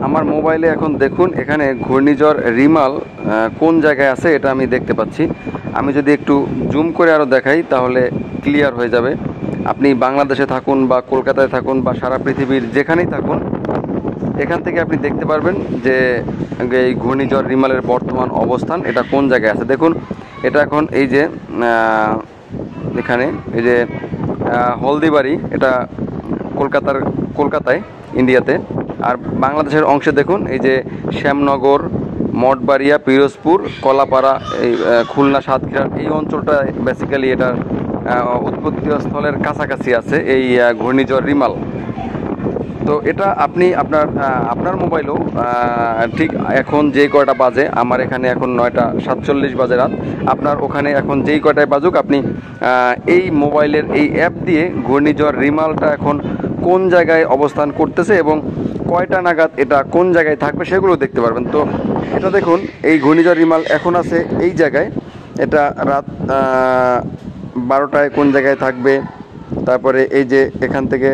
আমার মোবাইলে এখন দেখুন এখানে ঘূর্ণিঝড় রিমাল কোন জায়গায় আছে এটা আমি দেখতে পাচ্ছি। আমি যদি একটু জুম করে আরও দেখাই তাহলে ক্লিয়ার হয়ে যাবে। আপনি বাংলাদেশে থাকুন বা কলকাতায় থাকুন বা সারা পৃথিবীর যেখানেই থাকুন, এখান থেকে আপনি দেখতে পারবেন যে এই ঘূর্ণিঝড় রিমালের বর্তমান অবস্থান এটা কোন জায়গায় আছে। দেখুন এটা এখন এই যে এখানে এই যে হলদিবাড়ি, এটা কলকাতায় ইন্ডিয়াতে। আর বাংলাদেশের অংশে দেখুন এই যে শ্যামনগর, মঠবাড়িয়া, পিরোজপুর, কলাপাড়া, এই খুলনা, সাতক্ষীরা, এই অঞ্চলটা বেসিক্যালি এটার উৎপত্তি স্থলের কাছাকাছি আছে এই ঘূর্ণিঝড় রিমাল। তো এটা আপনি আপনার মোবাইলেও ঠিক এখন যেই কয়টা বাজে, আমার এখানে এখন 9:47 বাজে রাত, আপনার ওখানে এখন যেই কয়টায় বাজুক আপনি এই মোবাইলের এই অ্যাপ দিয়ে ঘূর্ণিঝড় রিমালটা এখন কোন জায়গায় অবস্থান করতেছে এবং কয়টা নাগাদ এটা কোন জায়গায় থাকবে সেগুলো দেখতে পারবেন। তো এটা দেখুন এই ঘূর্ণিঝড় রিমাল এখন আছে এই জায়গায়, এটা রাত 12টায় কোন জায়গায় থাকবে। তারপরে এই যে এখান থেকে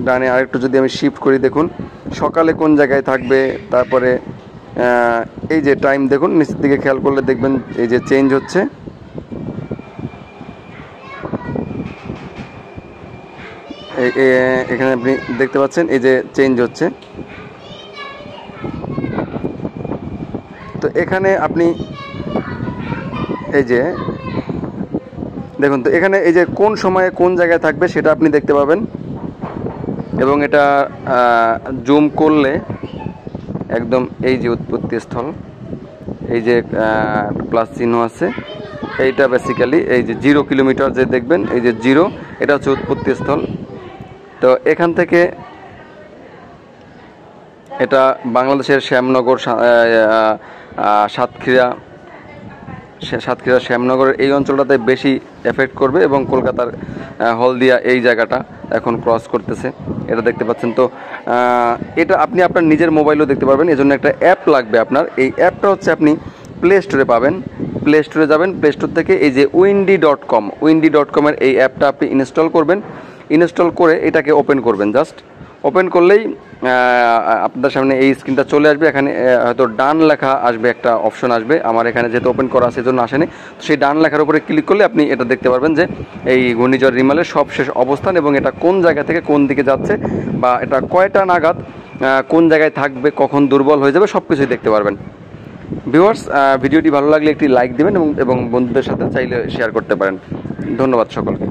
ডানে আরেকটু যদি আমি শিফট করি, দেখুন সকালে কোন জায়গায় থাকবে। তারপরে এই যে টাইম দেখুন, নিচের দিকে খেয়াল করলে দেখবেন এই যে চেঞ্জ হচ্ছে। এখানে আপনি দেখতে পাচ্ছেন এই যে চেঞ্জ হচ্ছে। তো এখানে আপনি এই যে দেখুন, তো এখানে এই যে কোন সময়ে কোন জায়গায় থাকবে সেটা আপনি দেখতে পাবেন এবং এটা জুম করলে একদম এই যে উৎপত্তি স্থল, এই যে প্লাস চিহ্ন আছে, এইটা বেসিক্যালি এই যে 0 কিলোমিটার যে দেখবেন এই যে 0, এটা হচ্ছে উৎপত্তি স্থল। তো এখান থেকে এটা বাংলাদেশের শ্যামনগর, সাতক্ষীরা, শ্যামনগরের এই অঞ্চলটাতে বেশি এফেক্ট করবে এবং কলকাতার হলদিয়া এই জায়গাটা এখন ক্রস করতেছে, এটা দেখতে পাচ্ছেন। তো এটা আপনি আপনার নিজের মোবাইলেও দেখতে পারবেন, এজন্য একটা অ্যাপ লাগবে আপনার। এই অ্যাপটা হচ্ছে আপনি প্লে স্টোরে পাবেন। প্লে স্টোরে যাবেন, প্লে স্টোর থেকে এই যে windy.com এই অ্যাপটা আপনি ইনস্টল করবেন। ইনস্টল করে এটাকে ওপেন করবেন। জাস্ট ওপেন করলেই আপনার সামনে এই স্ক্রিনটা চলে আসবে। এখানে হয়তো ডান লেখা আসবে, একটা অপশন আসবে। আমার এখানে যেহেতু ওপেন করা আছে সেজন্য আসেনি। তো সেই ডান লেখার উপরে ক্লিক করলে আপনি এটা দেখতে পারবেন যে এই ঘূর্ণিঝড় রিমালের সবশেষ অবস্থান এবং এটা কোন জায়গা থেকে কোন দিকে যাচ্ছে বা এটা কয়টা নাগাদ কোন জায়গায় থাকবে, কখন দুর্বল হয়ে যাবে, সব কিছুই দেখতে পারবেন। ভিউয়ার্স, ভিডিওটি ভালো লাগলে একটি লাইক দেবেন এবং বন্ধুদের সাথে চাইলে শেয়ার করতে পারেন। ধন্যবাদ সকলকে।